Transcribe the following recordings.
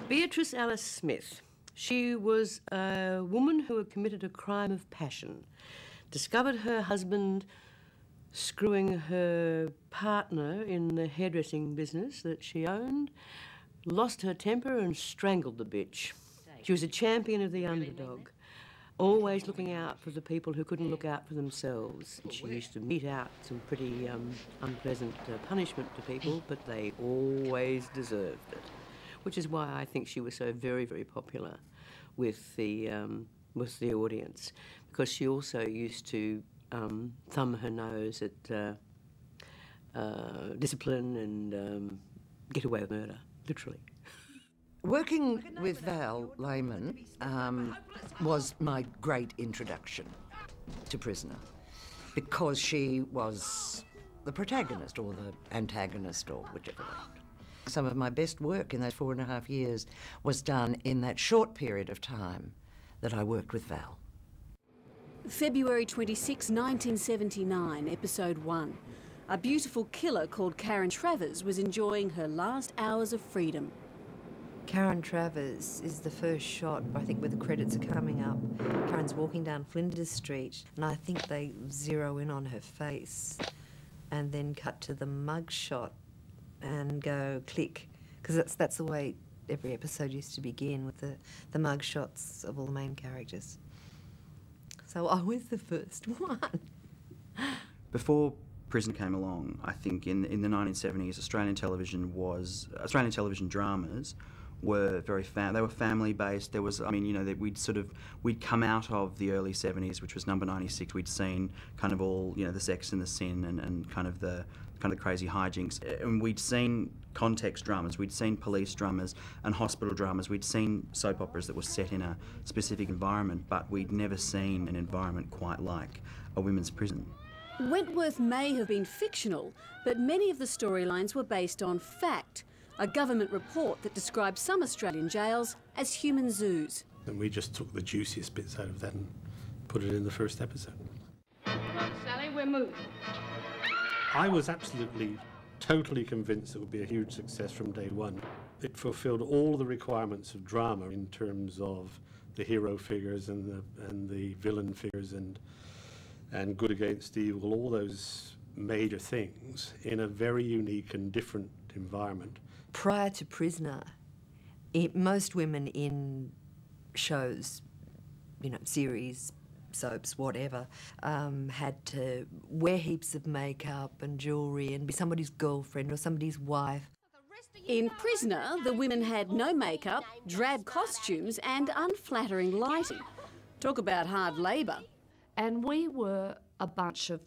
Beatrice Alice Smith. She was a woman who had committed a crime of passion, discovered her husband screwing her partner in the hairdressing business that she owned, lost her temper and strangled the bitch. She was a champion of the underdog, always looking out for the people who couldn't look out for themselves. She used to mete out some pretty unpleasant punishment to people, but they always deserved it, which is why I think she was so very, very popular with the audience, because she also used to thumb her nose at discipline and get away with murder, literally. Working with Val Lehman was my great introduction to Prisoner, because she was the protagonist or the antagonist or whichever way. Some of my best work in those 4.5 years was done in that short period of time that I worked with Val. February 26, 1979, episode 1. A beautiful killer called Karen Travers was enjoying her last hours of freedom. Karen Travers is the first shot, I think, where the credits are coming up. Karen's walking down Flinders Street, and I think they zero in on her face and then cut to the mug shot and go click, because that's the way every episode used to begin, with the mug shots of all the main characters. So I was the first one. Before Prison came along, I think in the 1970s, Australian television dramas were they were family based. There was, I mean, you know, that we'd come out of the early 70s, which was Number 96. We'd seen kind of all, you know, the sex and the sin and kind of the crazy hijinks, and we'd seen context dramas, we'd seen police dramas and hospital dramas, we'd seen soap operas that were set in a specific environment, but we'd never seen an environment quite like a women's prison. Wentworth may have been fictional, but many of the storylines were based on fact. A government report that described some Australian jails as human zoos. And we just took the juiciest bits out of that and put it in the first episode. Come on, Sally, we're moving. I was absolutely, totally convinced it would be a huge success from day one. It fulfilled all the requirements of drama in terms of the hero figures and the villain figures and good against evil, all those major things in a very unique and different environment. Prior to Prisoner, most women in shows, you know, series, soaps, whatever, had to wear heaps of makeup and jewellery and be somebody's girlfriend or somebody's wife. In Prisoner, the women had no makeup, drab costumes and unflattering lighting. Talk about hard labour. And we were a bunch of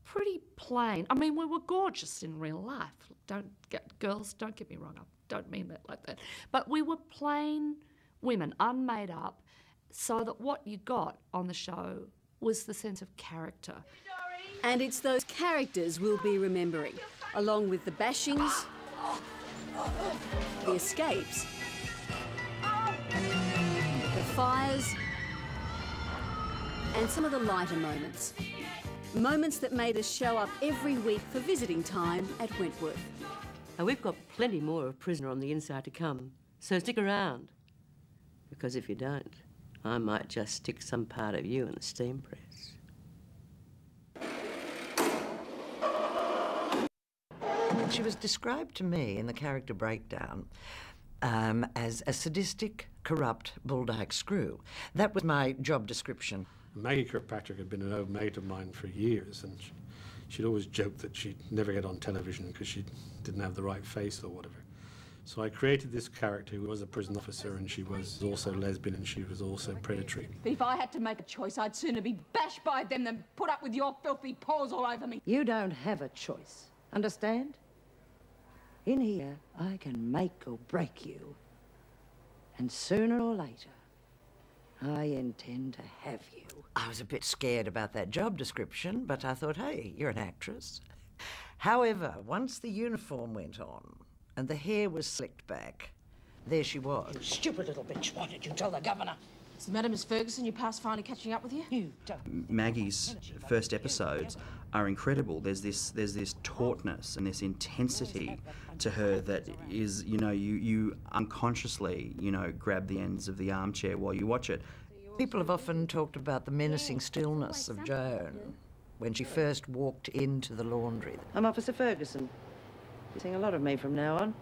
pretty plain. I mean, we were gorgeous in real life. Girls, don't get me wrong, I don't mean that like that. But we were plain women, unmade up, so that what you got on the show was the sense of character. And it's those characters we'll be remembering, along with the bashings, the escapes, the fires, and some of the lighter moments. Moments that made us show up every week for visiting time at Wentworth. And we've got plenty more of Prisoner on the inside to come, so stick around. Because if you don't, I might just stick some part of you in the steam press. She was described to me in the character breakdown as a sadistic, corrupt bulldyke screw. That was my job description. Maggie Kirkpatrick had been an old mate of mine for years, and she'd always joked that she'd never get on television because she didn't have the right face or whatever. So I created this character who was a prison officer, and she was also lesbian and she was also predatory. But if I had to make a choice, I'd sooner be bashed by them than put up with your filthy paws all over me. You don't have a choice, understand? In here, I can make or break you. And sooner or later, I intend to have you. I was a bit scared about that job description, but I thought, hey, you're an actress. However, once the uniform went on and the hair was slicked back, there she was. You stupid little bitch. Why did you tell the governor? What's the matter, Miss Ferguson? Your past finally catching up with you? You don't. Maggie's first episodes are incredible. There's this tautness and this intensity to her that is, you unconsciously, grab the ends of the armchair while you watch it. People have often talked about the menacing stillness of Joan when she first walked into the laundry. I'm Officer Ferguson. You're seeing a lot of me from now on.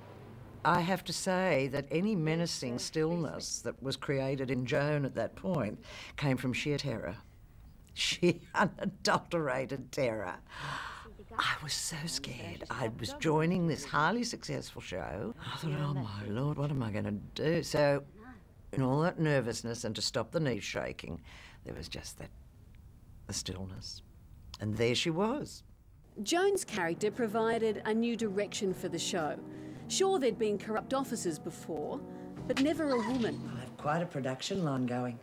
I have to say that any menacing stillness that was created in Joan at that point came from sheer terror. Sheer unadulterated terror. I was so scared. I was joining this highly successful show. I thought, oh my Lord, what am I going to do? So, in all that nervousness and to stop the knees shaking, there was just the stillness. And there she was. Joan's character provided a new direction for the show. Sure, there'd been corrupt officers before, but never a woman. I have quite a production line going.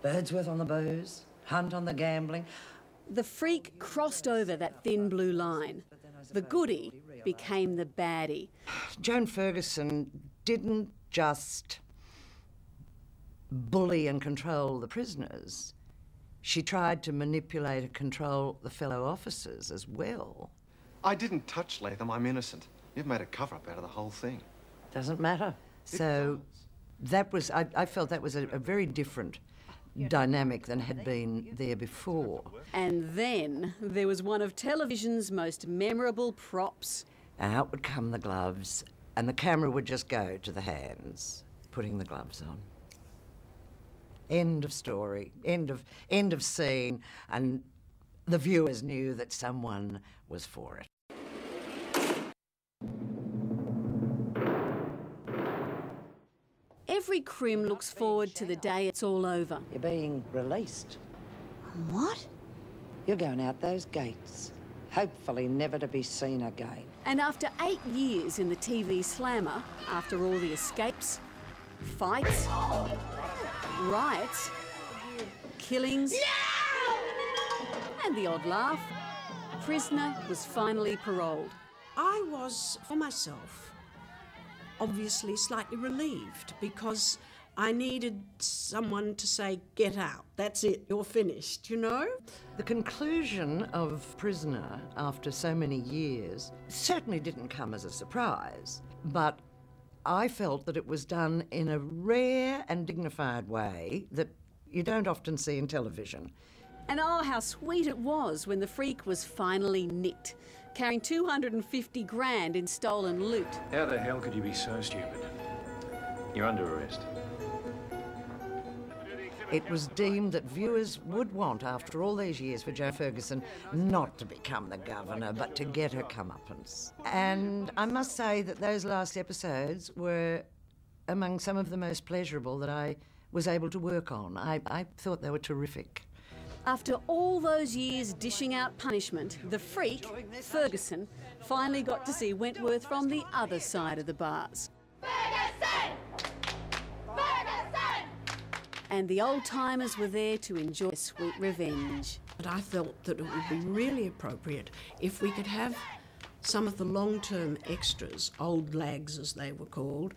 Birdsworth on the booze, Hunt on the gambling. The freak crossed over that thin blue line. The goodie became the baddie. Joan Ferguson didn't just bully and control the prisoners. She tried to manipulate and control the fellow officers as well. I didn't touch Latham. I'm innocent. You've made a cover-up out of the whole thing. Doesn't matter. So that was, I felt that was a very different dynamic than had been there before. And then there was one of television's most memorable props. Out would come the gloves, and the camera would just go to the hands, putting the gloves on. End of story, end of scene, and the viewers knew that someone was for it. Every crim looks forward to the day it's all over. You're being released. What? You're going out those gates, hopefully never to be seen again. And after 8 years in the TV slammer, after all the escapes, fights, riots, killings, and the odd laugh, prisoner was finally paroled. I was, for myself, obviously slightly relieved because I needed someone to say, get out, that's it, you're finished, you know? The conclusion of Prisoner after so many years certainly didn't come as a surprise, but I felt that it was done in a rare and dignified way that you don't often see in television. And oh, how sweet it was when the freak was finally nicked, carrying 250 grand in stolen loot. How the hell could you be so stupid? You're under arrest. It was deemed that viewers would want, after all these years, for Joan Ferguson not to become the governor, but to get her comeuppance. And I must say that those last episodes were among some of the most pleasurable that I was able to work on. I thought they were terrific. After all those years dishing out punishment, the freak, Ferguson, finally got to see Wentworth from the other side of the bars. Ferguson! Ferguson! And the old-timers were there to enjoy sweet revenge. But I felt that it would be really appropriate if we could have some of the long-term extras, old lags as they were called,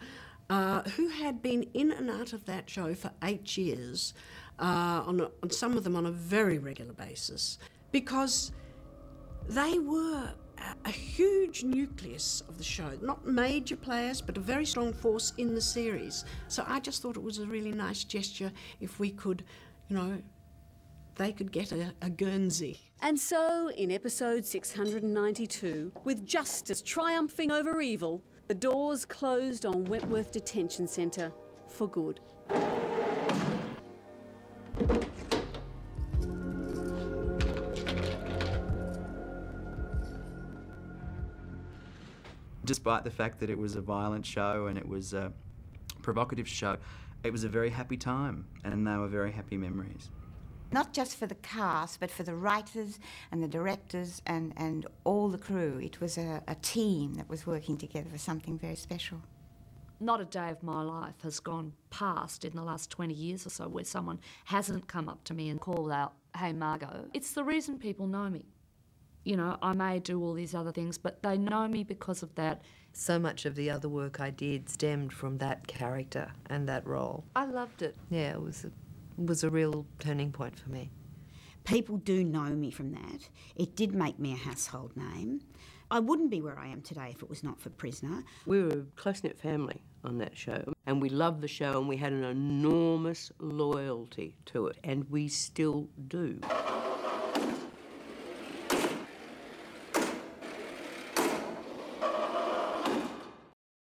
who had been in and out of that show for 8 years, on some of them on a very regular basis, because they were a huge nucleus of the show, not major players, but a very strong force in the series. So I just thought it was a really nice gesture if we could, you know, they could get a Guernsey. And so, in episode 692, with justice triumphing over evil, the doors closed on Wentworth Detention Centre for good. Despite the fact that it was a violent show and it was a provocative show, it was a very happy time, and they were very happy memories. Not just for the cast, but for the writers and the directors and all the crew. It was a team that was working together for something very special. Not a day of my life has gone past in the last 20 years or so where someone hasn't come up to me and called out, hey, Margot. It's the reason people know me. You know, I may do all these other things, but they know me because of that. So much of the other work I did stemmed from that character and that role. I loved it. Yeah, it was was a real turning point for me. People do know me from that. It did make me a household name. I wouldn't be where I am today if it was not for Prisoner. We were a close-knit family on that show, and we loved the show, and we had an enormous loyalty to it, and we still do.